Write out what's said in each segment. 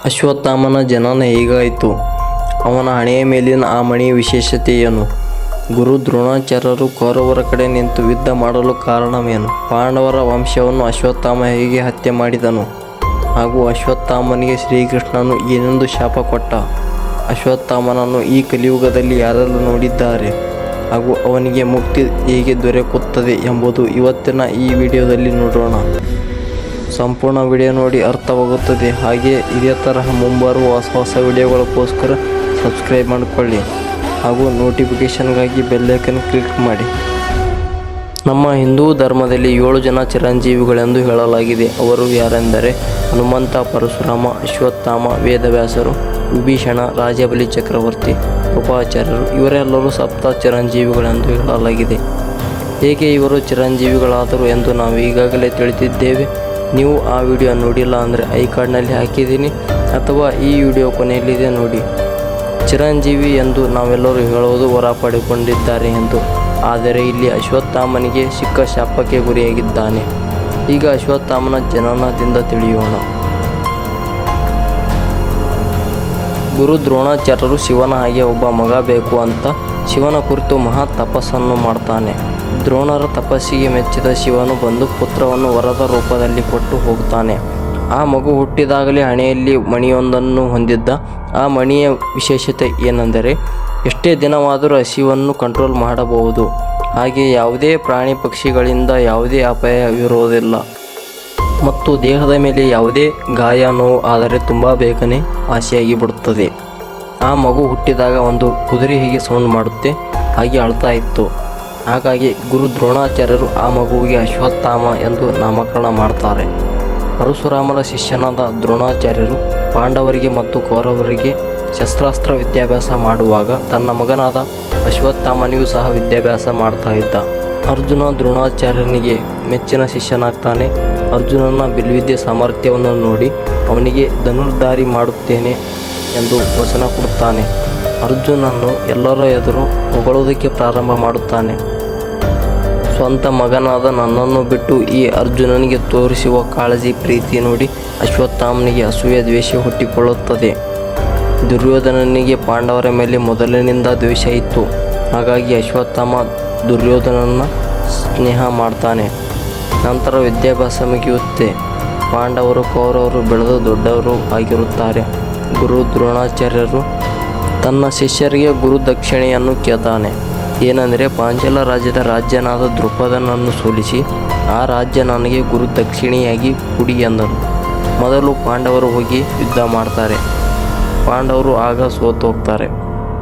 ಅಶ್ವತ್ಥಾಮನ ಜನನ ಹೇಗಾಯಿತು? ಅವನ ಹಣೆಯ ಮೇಲಿನ ಆ ಮಣಿಯ ವಿಶೇಷತೆ ಏನು? ಗುರು ದ್ರೋಣಾಚಾರ್ಯರು ಕೌರವರ ಕಡೆ ನಿಂತು ಯುದ್ಧ ಮಾಡಲು ಕಾರಣವೇನು? ಪಾಂಡವರ ವಂಶವನ್ನು ಅಶ್ವತ್ಥಾಮ ಹೇಗೆ ಹತ್ಯೆ ಮಾಡಿದನು? ಹಾಗೂ ಅಶ್ವತ್ಥಾಮನಿಗೆ ಶ್ರೀಕೃಷ್ಣನು ಏನೆಂದು ಶಾಪ ಕೊಟ್ಟ? ಅಶ್ವತ್ಥಾಮನನ್ನು ಈ ಕಲಿಯುಗದಲ್ಲಿ ಯಾರೆಲ್ಲ ನೋಡಿದ್ದಾರೆ? ಹಾಗೂ ಅವನಿಗೆ ಮುಕ್ತಿ ಹೇಗೆ ದೊರಕುತ್ತದೆ ಎಂಬುದು ಇವತ್ತಿನ ಈ ವಿಡಿಯೋದಲ್ಲಿ ನೋಡೋಣ. ಸಂಪೂರ್ಣ ವಿಡಿಯೋ ನೋಡಿ ಅರ್ಥವಾಗುತ್ತದೆ. ಹಾಗೆ ಇದೇ ತರಹ ಮುಂಬರುವ ಹೊಸ ವಿಡಿಯೋಗಳಿಗೋಸ್ಕರ ಸಬ್ಸ್ಕ್ರೈಬ್ ಮಾಡಿಕೊಳ್ಳಿ ಹಾಗೂ ನೋಟಿಫಿಕೇಷನ್ಗಾಗಿ ಬೆಲ್ಲೈಕನ್ ಕ್ಲಿಕ್ ಮಾಡಿ. ನಮ್ಮ ಹಿಂದೂ ಧರ್ಮದಲ್ಲಿ 7 ಜನ ಚಿರಂಜೀವಿಗಳೆಂದು ಹೇಳಲಾಗಿದೆ. ಅವರು ಯಾರೆಂದರೆ ಹನುಮಂತ, ಪರಶುರಾಮ, ಅಶ್ವತ್ಥಾಮ, ವೇದವ್ಯಾಸರು, ವಿಭೀಷಣ, ರಾಜಬಲಿ ಚಕ್ರವರ್ತಿ, ಕೃಪಾಚಾರ್ಯರು. ಇವರೆಲ್ಲರೂ ಸಪ್ತ ಚಿರಂಜೀವಿಗಳೆಂದು ಹೇಳಲಾಗಿದೆ. ಹೇಗೆ ಇವರು ಚಿರಂಜೀವಿಗಳಾದರು ಎಂದು ನಾವು ಈಗಾಗಲೇ ತಿಳಿದಿದ್ದೇವೆ. ನೀವು ಆ ವಿಡಿಯೋ ನೋಡಿಲ್ಲ ಅಂದರೆ ಐ ಕಾರ್ಡ್ನಲ್ಲಿ ಹಾಕಿದ್ದೀನಿ ಅಥವಾ ಈ ವಿಡಿಯೋ ಕೊನೆಯಲ್ಲಿದೆ ನೋಡಿ. ಚಿರಂಜೀವಿ ಎಂದು ನಾವೆಲ್ಲರೂ ಹೇಳುವುದು ವರ ಪಡೆದುಕೊಂಡಿದ್ದಾರೆ ಎಂದು. ಆದರೆ ಇಲ್ಲಿ ಅಶ್ವತ್ಥಾಮನಿಗೆ ಸಿಕ್ಕ ಶಾಪಕ್ಕೆ ಗುರಿಯಾಗಿದ್ದಾನೆ. ಈಗ ಅಶ್ವತ್ಥಾಮನ ಜನನದಿಂದ ತಿಳಿಯೋಣ. ಗುರು ದ್ರೋಣಾಚಾರ್ಯರು ಶಿವನ ಹಾಗೆ ಒಬ್ಬ ಮಗ ಬೇಕು ಅಂತ ಶಿವನ ಕುರಿತು ಮಹಾ ತಪಸ್ಸನ್ನು ಮಾಡ್ತಾನೆ. ದ್ರೋಣರ ತಪಸ್ಸಿಗೆ ಮೆಚ್ಚಿದ ಶಿವನು ಬಂದು ಪುತ್ರವನ್ನು ವರದ ರೂಪದಲ್ಲಿ ಕೊಟ್ಟು ಹೋಗ್ತಾನೆ. ಆ ಮಗು ಹುಟ್ಟಿದಾಗಲೇ ಹಣೆಯಲ್ಲಿ ಮಣಿಯೊಂದನ್ನು ಹೊಂದಿದ್ದ. ಆ ಮಣಿಯ ವಿಶೇಷತೆ ಏನೆಂದರೆ ಎಷ್ಟೇ ದಿನವಾದರೂ ಹಸಿವನ್ನು ಕಂಟ್ರೋಲ್ ಮಾಡಬಹುದು. ಹಾಗೆ ಯಾವುದೇ ಪ್ರಾಣಿ ಪಕ್ಷಿಗಳಿಂದ ಯಾವುದೇ ಅಪಾಯವಿರುವುದಿಲ್ಲ ಮತ್ತು ದೇಹದ ಮೇಲೆ ಯಾವುದೇ ಗಾಯ ನೋವು ಆದರೆ ತುಂಬ ಬೇಗನೆ ವಾಸಿಯಾಗಿ ಬಿಡುತ್ತದೆ. ಆ ಮಗು ಹುಟ್ಟಿದಾಗ ಒಂದು ಕುದುರೆ ಹೀಗೆ ಸೌಂಡ್ ಮಾಡುತ್ತೆ, ಹಾಗೆ ಅಳ್ತಾ ಇತ್ತು. ಹಾಗಾಗಿ ಗುರು ದ್ರೋಣಾಚಾರ್ಯರು ಆ ಮಗುವಿಗೆ ಅಶ್ವತ್ಥಾಮ ಎಂದು ನಾಮಕರಣ ಮಾಡ್ತಾರೆ. ಪರಶುರಾಮನ ಶಿಷ್ಯನಾದ ದ್ರೋಣಾಚಾರ್ಯರು ಪಾಂಡವರಿಗೆ ಮತ್ತು ಕೌರವರಿಗೆ ಶಸ್ತ್ರಾಸ್ತ್ರ ವಿದ್ಯಾಭ್ಯಾಸ ಮಾಡುವಾಗ ತನ್ನ ಮಗನಾದ ಅಶ್ವತ್ಥಾಮನಿಗೂ ಸಹ ವಿದ್ಯಾಭ್ಯಾಸ ಮಾಡ್ತಾ ಇದ್ದ. ಅರ್ಜುನ ದ್ರೋಣಾಚಾರ್ಯನಿಗೆ ಮೆಚ್ಚಿನ ಶಿಷ್ಯನಾಗ್ತಾನೆ. ಅರ್ಜುನನ ಬಿಲ್ವಿದ್ಯೆ ಸಾಮರ್ಥ್ಯವನ್ನು ನೋಡಿ ಅವನಿಗೆ ಧನುರ್ಧಾರಿ ಮಾಡುತ್ತೇನೆ ಎಂದು ವಚನ ಕೊಡುತ್ತಾನೆ. ಅರ್ಜುನನ್ನು ಎಲ್ಲರ ಎದುರು ಹೊಗಳುವುದಕ್ಕೆ ಪ್ರಾರಂಭ ಮಾಡುತ್ತಾನೆ. ಸ್ವಂತ ಮಗನಾದ ನನ್ನನ್ನು ಬಿಟ್ಟು ಈ ಅರ್ಜುನನಿಗೆ ತೋರಿಸುವ ಕಾಳಜಿ ಪ್ರೀತಿ ನೋಡಿ ಅಶ್ವತ್ಥಾಮನಿಗೆ ಅಸೂಯೆ ದ್ವೇಷ ಹುಟ್ಟಿಕೊಳ್ಳುತ್ತದೆ. ದುರ್ಯೋಧನನಿಗೆ ಪಾಂಡವರ ಮೇಲೆ ಮೊದಲಿನಿಂದ ದ್ವೇಷ ಇತ್ತು. ಹಾಗಾಗಿ ಅಶ್ವತ್ಥಾಮ ದುರ್ಯೋಧನನ ಸ್ನೇಹ ಮಾಡ್ತಾನೆ. ನಂತರ ವಿದ್ಯಾಭ್ಯಾಸ ಮುಗಿಯುತ್ತೆ. ಪಾಂಡವರು ಕೌರವರು ಬೆಳೆದು ದೊಡ್ಡವರು ಆಗಿರುತ್ತಾರೆ. ಗುರು ದ್ರೋಣಾಚಾರ್ಯರು ತನ್ನ ಶಿಷ್ಯರಿಗೆ ಗುರು ದಕ್ಷಿಣೆಯನ್ನು ಕೇಳ್ತಾನೆ. ಏನೆಂದರೆ ಪಾಂಚಾಲ ರಾಜ್ಯದ ರಾಜ್ಯನಾದ ದ್ರುಪದನನ್ನು ಸೋಲಿಸಿ ಆ ರಾಜ್ಯ ನನಗೆ ಗುರು ದಕ್ಷಿಣೆಯಾಗಿ ಕೊಡಿ ಎಂದರು. ಮೊದಲು ಪಾಂಡವರು ಹೋಗಿ ಯುದ್ಧ ಮಾಡ್ತಾರೆ. ಪಾಂಡವರು ಆಗ ಸೋತು ಹೋಗ್ತಾರೆ.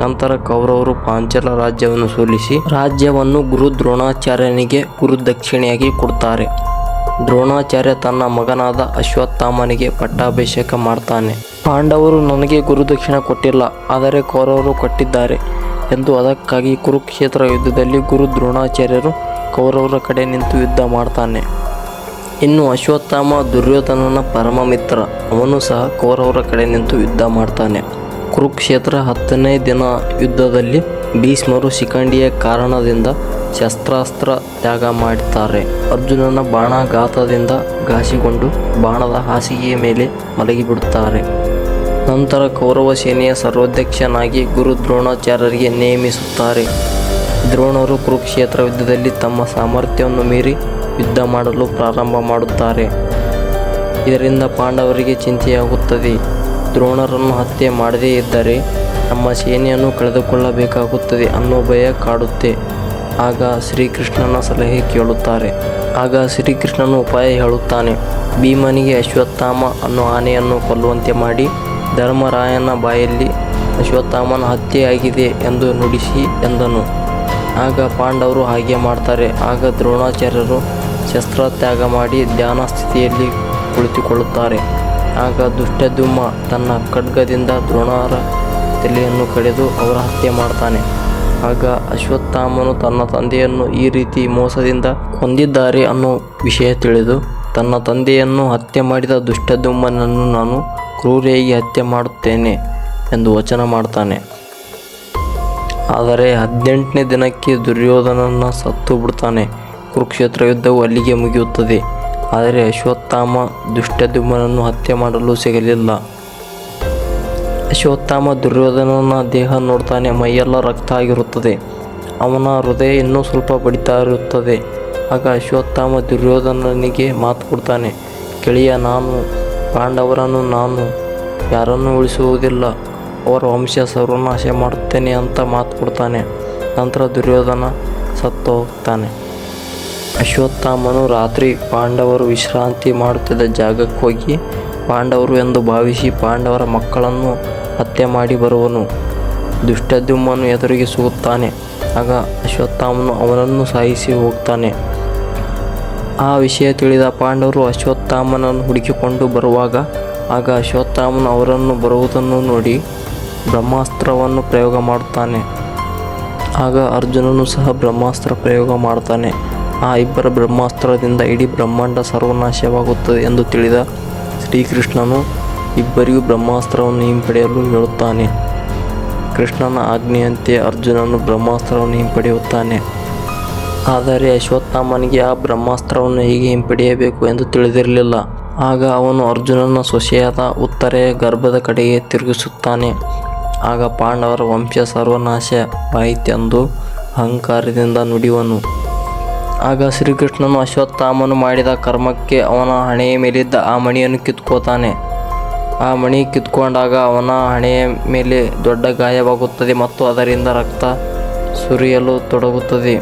ನಂತರ ಕೌರವರು ಪಾಂಚಾಲ ರಾಜ್ಯವನ್ನು ಸೋಲಿಸಿ ರಾಜ್ಯವನ್ನು ಗುರು ದ್ರೋಣಾಚಾರ್ಯನಿಗೆ ಗುರು ದಕ್ಷಿಣೆಯಾಗಿ ಕೊಡ್ತಾರೆ. ದ್ರೋಣಾಚಾರ್ಯ ತನ್ನ ಮಗನಾದ ಅಶ್ವತ್ಥಾಮನಿಗೆ ಪಟ್ಟಾಭಿಷೇಕ ಮಾಡ್ತಾನೆ. ಪಾಂಡವರು ನನಗೆ ಗುರುದಕ್ಷಿಣೆ ಕೊಟ್ಟಿಲ್ಲ, ಆದರೆ ಕೌರವರು ಕೊಟ್ಟಿದ್ದಾರೆ ಎಂದು. ಅದಕ್ಕಾಗಿ ಕುರುಕ್ಷೇತ್ರ ಯುದ್ಧದಲ್ಲಿ ಗುರು ದ್ರೋಣಾಚಾರ್ಯರು ಕೌರವರ ಕಡೆ ನಿಂತು ಯುದ್ಧ ಮಾಡ್ತಾನೆ. ಇನ್ನು ಅಶ್ವತ್ಥಾಮ ದುರ್ಯೋಧನನ ಪರಮ ಮಿತ್ರ. ಅವನು ಸಹ ಕೌರವರ ಕಡೆ ನಿಂತು ಯುದ್ಧ ಮಾಡ್ತಾನೆ. ಕುರುಕ್ಷೇತ್ರ 10ನೇ ದಿನ ಯುದ್ಧದಲ್ಲಿ ಭೀಷ್ಮರು ಶಿಖಂಡಿಯ ಕಾರಣದಿಂದ ಶಸ್ತ್ರಾಸ್ತ್ರ ತ್ಯಾಗ ಮಾಡುತ್ತಾರೆ. ಅರ್ಜುನನ ಬಾಣಾಘಾತದಿಂದ ಘಾಸಿಗೊಂಡು ಬಾಣದ ಹಾಸಿಗೆಯ ಮೇಲೆ ಮಲಗಿಬಿಡುತ್ತಾರೆ. ನಂತರ ಕೌರವ ಸೇನೆಯ ಸರ್ವಾಧ್ಯಕ್ಷನಾಗಿ ಗುರು ದ್ರೋಣಾಚಾರ್ಯರಿಗೆ ನೇಮಿಸುತ್ತಾರೆ. ದ್ರೋಣರು ಕುರುಕ್ಷೇತ್ರ ಯುದ್ಧದಲ್ಲಿ ತಮ್ಮ ಸಾಮರ್ಥ್ಯವನ್ನು ಮೀರಿ ಯುದ್ಧ ಮಾಡಲು ಪ್ರಾರಂಭ ಮಾಡುತ್ತಾರೆ. ಇದರಿಂದ ಪಾಂಡವರಿಗೆ ಚಿಂತೆಯಾಗುತ್ತದೆ. ದ್ರೋಣರನ್ನು ಹತ್ಯೆ ಮಾಡದೇ ಇದ್ದರೆ ನಮ್ಮ ಸೇನೆಯನ್ನು ಕಳೆದುಕೊಳ್ಳಬೇಕಾಗುತ್ತದೆ ಅನ್ನೋ ಭಯ ಕಾಡುತ್ತೆ. ಆಗ ಶ್ರೀಕೃಷ್ಣನ ಸಲಹೆ ಕೇಳುತ್ತಾರೆ. ಆಗ ಶ್ರೀಕೃಷ್ಣನು ಉಪಾಯ ಹೇಳುತ್ತಾನೆ. ಭೀಮನಿಗೆ ಅಶ್ವತ್ಥಾಮ ಅನ್ನೋ ಆನೆಯನ್ನು ಕೊಲ್ಲುವಂತೆ ಮಾಡಿ ಧರ್ಮರಾಯನ ಬಾಯಲ್ಲಿ ಅಶ್ವತ್ಥಾಮನ ಹತ್ಯೆಯಾಗಿದೆ ಎಂದು ನುಡಿಸಿ ಎಂದನು. ಆಗ ಪಾಂಡವರು ಹಾಗೆ ಮಾಡ್ತಾರೆ. ಆಗ ದ್ರೋಣಾಚಾರ್ಯರು ಶಸ್ತ್ರತ್ಯಾಗ ಮಾಡಿ ಧ್ಯಾನ ಸ್ಥಿತಿಯಲ್ಲಿ ಕುಳಿತುಕೊಳ್ಳುತ್ತಾರೆ. ಆಗ ದುಷ್ಟದ್ಯುಮ್ನ ತನ್ನ ಖಡ್ಗದಿಂದ ದ್ರೋಣರ ತಲೆಯನ್ನು ಕಡಿದು ಅವರ ಹತ್ಯೆ ಮಾಡ್ತಾನೆ. ಆಗ ಅಶ್ವತ್ಥಾಮನು ತನ್ನ ತಂದೆಯನ್ನು ಈ ರೀತಿ ಮೋಸದಿಂದ ಕೊಂದಿದ್ದಾರೆ ಅನ್ನೋ ವಿಷಯ ತಿಳಿದು ತನ್ನ ತಂದೆಯನ್ನು ಹತ್ಯೆ ಮಾಡಿದ ದುಷ್ಟದ್ಯುಮ್ನನನ್ನು ನಾನು ಕ್ರೂರಿಯಾಗಿ ಹತ್ಯೆ ಮಾಡುತ್ತೇನೆ ಎಂದು ವಚನ ಮಾಡ್ತಾನೆ. ಆದರೆ 18ನೇ ದಿನಕ್ಕೆ ದುರ್ಯೋಧನನ ಸತ್ತು ಬಿಡ್ತಾನೆ. ಕುರುಕ್ಷೇತ್ರ ಯುದ್ಧವು ಅಲ್ಲಿಗೆ ಮುಗಿಯುತ್ತದೆ. ಆದರೆ ಅಶ್ವತ್ಥಾಮ ದುಷ್ಟದ್ಯುಮ್ನನನ್ನು ಹತ್ಯೆ ಮಾಡಲು ಸಿಗಲಿಲ್ಲ. ಅಶ್ವತ್ಥಾಮ ದುರ್ಯೋಧನನ ದೇಹ ನೋಡ್ತಾನೆ. ಮೈಯೆಲ್ಲ ರಕ್ತ ಆಗಿರುತ್ತದೆ. ಅವನ ಹೃದಯ ಇನ್ನೂ ಸ್ವಲ್ಪ ಬಡಿತಾ ಇರುತ್ತದೆ. ಆಗ ಅಶ್ವತ್ಥಾಮ ದುರ್ಯೋಧನನಿಗೆ ಮಾತು ಕೊಡ್ತಾನೆ. ಗೆಳೆಯ, ಪಾಂಡವರನ್ನು ನಾನು ಯಾರನ್ನೂ ಉಳಿಸುವುದಿಲ್ಲ, ಅವರ ವಂಶ ಸರ್ವನಾಶ ಮಾಡುತ್ತೇನೆ ಅಂತ ಮಾತು ಕೊಡ್ತಾನೆ. ನಂತರ ದುರ್ಯೋಧನ ಸತ್ತು ಹೋಗ್ತಾನೆ. ಅಶ್ವತ್ಥಾಮನು ರಾತ್ರಿ ಪಾಂಡವರು ವಿಶ್ರಾಂತಿ ಮಾಡುತ್ತಿದ್ದ ಜಾಗಕ್ಕೆ ಹೋಗಿ ಪಾಂಡವರು ಎಂದು ಭಾವಿಸಿ ಪಾಂಡವರ ಮಕ್ಕಳನ್ನು ಹತ್ಯೆ ಮಾಡಿ ಬರುವನು. ದುಷ್ಟದ್ಯುಮ್ನನು ಎದುರಿಗೆ ಸಿಗುತ್ತಾನೆ. ಆಗ ಅಶ್ವತ್ಥಾಮನು ಅವನನ್ನು ಸಾಯಿಸಿ ಹೋಗ್ತಾನೆ. ಆ ವಿಷಯ ತಿಳಿದ ಪಾಂಡವರು ಅಶ್ವತ್ಥಾಮನನ್ನು ಹುಡುಕಿಕೊಂಡು ಬರುವಾಗ ಆಗ ಅಶ್ವತ್ಥಾಮನು ಅವರನ್ನು ಬರುವುದನ್ನು ನೋಡಿ ಬ್ರಹ್ಮಾಸ್ತ್ರವನ್ನು ಪ್ರಯೋಗ ಮಾಡುತ್ತಾನೆ. ಆಗ ಅರ್ಜುನನು ಸಹ ಬ್ರಹ್ಮಾಸ್ತ್ರ ಪ್ರಯೋಗ ಮಾಡ್ತಾನೆ. ಆ ಇಬ್ಬರ ಬ್ರಹ್ಮಾಸ್ತ್ರದಿಂದ ಇಡೀ ಬ್ರಹ್ಮಾಂಡ ಸರ್ವನಾಶವಾಗುತ್ತದೆ ಎಂದು ತಿಳಿದ ಶ್ರೀಕೃಷ್ಣನು ಇಬ್ಬರಿಗೂ ಬ್ರಹ್ಮಾಸ್ತ್ರವನ್ನು ಹಿಂಪಡೆಯಲು ಹೇಳುತ್ತಾನೆ. ಕೃಷ್ಣನ ಆಜ್ಞೆಯಂತೆ ಅರ್ಜುನನು ಬ್ರಹ್ಮಾಸ್ತ್ರವನ್ನು ಹಿಂಪಡೆಯುತ್ತಾನೆ. ಆದರೆ ಅಶ್ವತ್ಥಾಮನಿಗೆ ಆ ಬ್ರಹ್ಮಾಸ್ತ್ರವನ್ನು ಹೇಗೆ ಹಿಂಪಡೆಯಬೇಕು ಎಂದು ತಿಳಿದಿರಲಿಲ್ಲ. ಆಗ ಅವನು ಅರ್ಜುನನ ಸೊಸೆಯಾದ ಉತ್ತರೆಯ ಗರ್ಭದ ಕಡೆಗೆ ತಿರುಗಿಸುತ್ತಾನೆ. ಆಗ ಪಾಂಡವರ ವಂಶ ಸರ್ವನಾಶವಾಯಿತೆಂದು ಅಹಂಕಾರದಿಂದ ನುಡಿಯುವನು. ಆಗ ಶ್ರೀಕೃಷ್ಣನು ಅಶ್ವತ್ಥಾಮನು ಮಾಡಿದ ಕರ್ಮಕ್ಕೆ ಅವನ ಹಣೆಯ ಮೇಲಿದ್ದ ಆ ಮಣಿಯನ್ನು ಕಿತ್ಕೋತಾನೆ. ಆ ಮಣಿ ಕಿತ್ಕೊಂಡಾಗ ಅವನ ಹಣೆಯ ಮೇಲೆ ದೊಡ್ಡ ಗಾಯವಾಗುತ್ತದೆ ಮತ್ತು ಅದರಿಂದ ರಕ್ತ ಸುರಿಯಲು ತೊಡಗುತ್ತದೆ.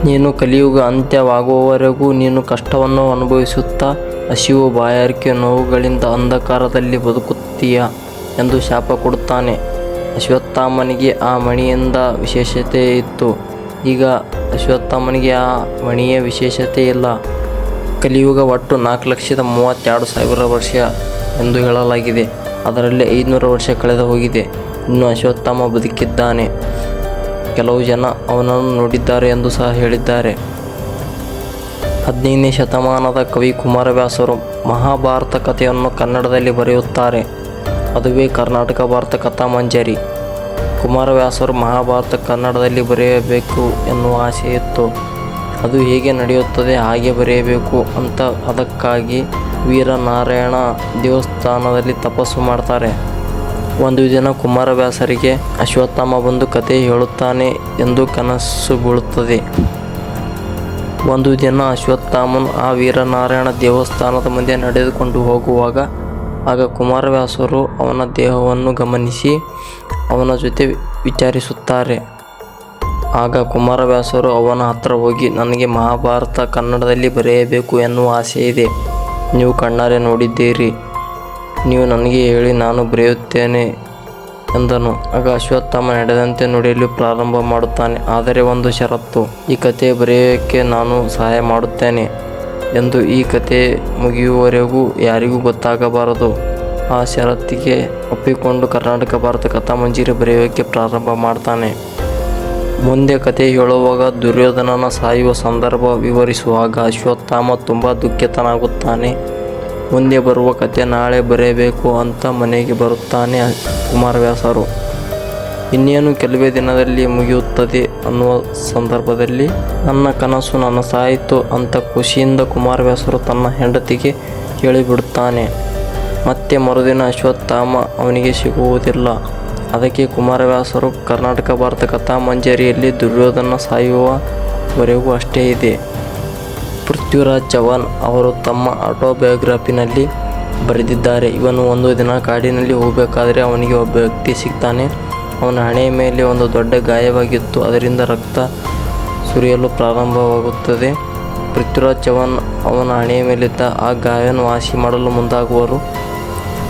ನೀನು ಕಲಿಯುಗ ಅಂತ್ಯವಾಗುವವರೆಗೂ ನೀನು ಕಷ್ಟವನ್ನು ಅನುಭವಿಸುತ್ತಾ ಹಸಿವು, ಬಾಯಾರಿಕೆ, ನೋವುಗಳಿಂದ ಅಂಧಕಾರದಲ್ಲಿ ಬದುಕುತ್ತೀಯ ಎಂದು ಶಾಪ ಕೊಡುತ್ತಾನೆ. ಅಶ್ವತ್ಥಾಮನಿಗೆ ಆ ಮಣಿಯಿಂದ ವಿಶೇಷತೆ ಇತ್ತು. ಈಗ ಅಶ್ವತ್ಥಾಮನಿಗೆ ಆ ಮಣಿಯ ವಿಶೇಷತೆ ಇಲ್ಲ. ಕಲಿಯುಗ ಒಟ್ಟು 4,32,000 ವರ್ಷ ಎಂದು ಹೇಳಲಾಗಿದೆ. ಅದರಲ್ಲಿ 500 ವರ್ಷ ಕಳೆದು ಹೋಗಿದೆ. ಇನ್ನು ಅಶ್ವತ್ಥಾಮ ಬದುಕಿದ್ದಾನೆ. ಕೆಲವು ಜನ ಅವನನ್ನು ನೋಡಿದ್ದಾರೆ ಎಂದು ಸಹ ಹೇಳಿದ್ದಾರೆ. 15ನೇ ಶತಮಾನದ ಕವಿ ಕುಮಾರವ್ಯಾಸರು ಮಹಾಭಾರತ ಕಥೆಯನ್ನು ಕನ್ನಡದಲ್ಲಿ ಬರೆಯುತ್ತಾರೆ. ಅದುವೇ ಕರ್ನಾಟಕ ಭಾರತ ಕಥಾಮಂಜರಿ. ಕುಮಾರವ್ಯಾಸರು ಮಹಾಭಾರತ ಕನ್ನಡದಲ್ಲಿ ಬರೆಯಬೇಕು ಎನ್ನುವ ಆಸೆ ಇತ್ತು. ಅದು ಹೇಗೆ ನಡೆಯುತ್ತದೆ ಹಾಗೆ ಬರೆಯಬೇಕು ಅಂತ ಅದಕ್ಕಾಗಿ ವೀರನಾರಾಯಣ ದೇವಸ್ಥಾನದಲ್ಲಿ ತಪಸ್ಸು ಮಾಡ್ತಾರೆ. ಒಂದು ದಿನ ಕುಮಾರವ್ಯಾಸರಿಗೆ ಅಶ್ವತ್ಥಾಮ ಬಂದು ಕಥೆ ಹೇಳುತ್ತಾನೆ ಎಂದು ಕನಸು ಬೀಳುತ್ತದೆ. ಒಂದು ದಿನ ಅಶ್ವತ್ಥಾಮನು ಆ ವೀರನಾರಾಯಣ ದೇವಸ್ಥಾನದ ಮುಂದೆ ನಡೆದುಕೊಂಡು ಹೋಗುವಾಗ ಆಗ ಕುಮಾರವ್ಯಾಸರು ಅವನ ದೇಹವನ್ನು ಗಮನಿಸಿ ಅವನ ಜೊತೆ ವಿಚಾರಿಸುತ್ತಾರೆ. ಆಗ ಕುಮಾರವ್ಯಾಸರು ಅವನ ಹತ್ರ ಹೋಗಿ, ನನಗೆ ಮಹಾಭಾರತ ಕನ್ನಡದಲ್ಲಿ ಬರೆಯಬೇಕು ಎನ್ನುವ ಆಸೆ ಇದೆ. ನೀವು ಕಣ್ಣಾರೆ ನೋಡಿದ್ದೀರಿ. ನೀವು ನನಗೆ ಹೇಳಿ ನಾನು ಬರೆಯುತ್ತೇನೆ ಎಂದನು. ಆಗ ಅಶ್ವತ್ಥಾಮ ನಡೆದಂತೆ ನುಡಿಯಲು ಪ್ರಾರಂಭ ಮಾಡುತ್ತಾನೆ. ಆದರೆ ಒಂದು ಷರತ್ತು, ಈ ಕಥೆ ಬರೆಯೋಕ್ಕೆ ನಾನು ಸಹಾಯ ಮಾಡುತ್ತೇನೆ ಎಂದು ಈ ಕಥೆ ಮುಗಿಯುವವರೆಗೂ ಯಾರಿಗೂ ಗೊತ್ತಾಗಬಾರದು. ಆ ಷರತ್ತಿಗೆ ಒಪ್ಪಿಕೊಂಡು ಕರ್ನಾಟಕ ಭಾರತ ಕಥಾಮಂಜರಿ ಬರೆಯೋಕ್ಕೆ ಪ್ರಾರಂಭ ಮಾಡ್ತಾನೆ. ಮುಂದೆ ಕಥೆ ಹೇಳುವಾಗ ದುರ್ಯೋಧನನ ಸಾಯುವ ಸಂದರ್ಭ ವಿವರಿಸುವಾಗ ಅಶ್ವತ್ಥಾಮ ತುಂಬ ದುಃಖಿತನಾಗುತ್ತಾನೆ. ಮುಂದೆ ಬರುವ ಕಥೆ ನಾಳೆ ಬರೆಯಬೇಕು ಅಂತ ಮನೆಗೆ ಬರುತ್ತಾನೆ ಕುಮಾರವ್ಯಾಸರು. ಇನ್ನೇನು ಕೆಲವೇ ದಿನದಲ್ಲಿ ಮುಗಿಯುತ್ತದೆ ಅನ್ನುವ ಸಂದರ್ಭದಲ್ಲಿ ನನ್ನ ಕನಸು ನನಸಾಯಿತು ಅಂತ ಖುಷಿಯಿಂದ ಕುಮಾರವ್ಯಾಸರು ತನ್ನ ಹೆಂಡತಿಗೆ ಹೇಳಿಬಿಡುತ್ತಾನೆ. ಮತ್ತೆ ಮರುದಿನ ಅಶ್ವತ್ಥಾಮ ಅವನಿಗೆ ಸಿಗುವುದಿಲ್ಲ. ಅದಕ್ಕೆ ಕುಮಾರವ್ಯಾಸರು ಕರ್ನಾಟಕ ಭಾರತ ಕಥಾಮಂಜರಿಯಲ್ಲಿ ದುರ್ಯೋಧನ ಸಾಯುವವರೆಗೂ ಅಷ್ಟೇ ಇದೆ. ಪೃಥ್ವಿರಾಜ್ ಚವಾನ್ ಅವರು ತಮ್ಮ ಆಟೋಬಯೋಗ್ರಫಿನಲ್ಲಿ ಬರೆದಿದ್ದಾರೆ. ಇವನು ಒಂದು ದಿನ ಕಾಡಿನಲ್ಲಿ ಹೋಗಬೇಕಾದ್ರೆ ಅವನಿಗೆ ಒಬ್ಬ ವ್ಯಕ್ತಿ ಸಿಗ್ತಾನೆ. ಅವನ ಹಣೆಯ ಮೇಲೆ ಒಂದು ದೊಡ್ಡ ಗಾಯವಾಗಿತ್ತು. ಅದರಿಂದ ರಕ್ತ ಸುರಿಯಲು ಪ್ರಾರಂಭವಾಗುತ್ತದೆ. ಪೃಥ್ವಿರಾಜ್ ಚವಾನ್ ಅವನ ಹಣೆಯ ಮೇಲಿದ್ದ ಆ ಗಾಯವನ್ನು ವಾಸಿ ಮಾಡಲು ಮುಂದಾಗುವರು.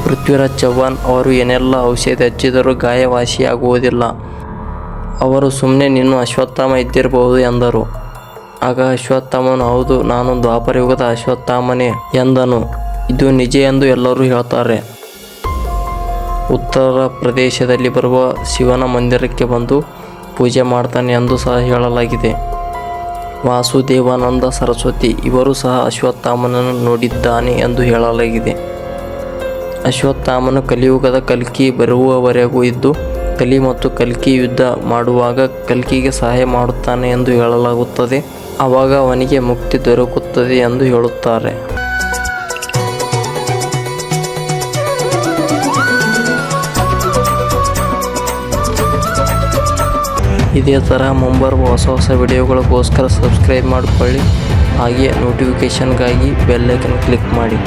ಪೃಥ್ವಿರಾಜ್ ಚವಾನ್ ಅವರು ಏನೆಲ್ಲ ಔಷಧಿ ಹಚ್ಚಿದರೂ ಗಾಯ ವಾಸಿಯಾಗುವುದಿಲ್ಲ. ಅವರು ಸುಮ್ಮನೆ ನೀನು ಅಶ್ವತ್ಥಾಮ ಇದ್ದಿರಬಹುದು ಎಂದರು. ಆಗ ಅಶ್ವತ್ಥಾಮನು, ಹೌದು, ನಾನು ದ್ವಾಪರಯುಗದ ಅಶ್ವತ್ಥಾಮನೇ ಎಂದನು. ಇದು ನಿಜ ಎಂದು ಎಲ್ಲರೂ ಹೇಳ್ತಾರೆ. ಉತ್ತರ ಪ್ರದೇಶದಲ್ಲಿ ಬರುವ ಶಿವನ ಮಂದಿರಕ್ಕೆ ಬಂದು ಪೂಜೆ ಮಾಡ್ತಾನೆ ಎಂದು ಸಹ ಹೇಳಲಾಗಿದೆ. ವಾಸುದೇವಾನಂದ ಸರಸ್ವತಿ ಇವರು ಸಹ ಅಶ್ವತ್ಥಾಮನನ್ನು ನೋಡಿದ್ದಾನೆ ಎಂದು ಹೇಳಲಾಗಿದೆ. ಅಶ್ವತ್ಥಾಮನು ಕಲಿಯುಗದ ಕಲ್ಕಿ ಬರುವವರೆಗೂ ಇದ್ದು ಕಲಿ ಮತ್ತು ಕಲ್ಕಿ ಯುದ್ಧ ಮಾಡುವಾಗ ಕಲ್ಕಿಗೆ ಸಹಾಯ ಮಾಡುತ್ತಾನೆ ಎಂದು ಹೇಳಲಾಗುತ್ತದೆ. ಆವಾಗ ಅವನಿಗೆ ಮುಕ್ತಿ ದೊರಕುತ್ತದೆ ಎಂದು ಹೇಳುತ್ತಾರೆ. ಇದೇ ಥರ ಮುಂಬರುವ ಹೊಸ ವಿಡಿಯೋಗಳಿಗೋಸ್ಕರ ಸಬ್ಸ್ಕ್ರೈಬ್ ಮಾಡಿಕೊಳ್ಳಿ. ಹಾಗೆ ನೋಟಿಫಿಕೇಷನ್ಗಾಗಿ ಬೆಲ್ ಐಕನ್ ಕ್ಲಿಕ್ ಮಾಡಿ.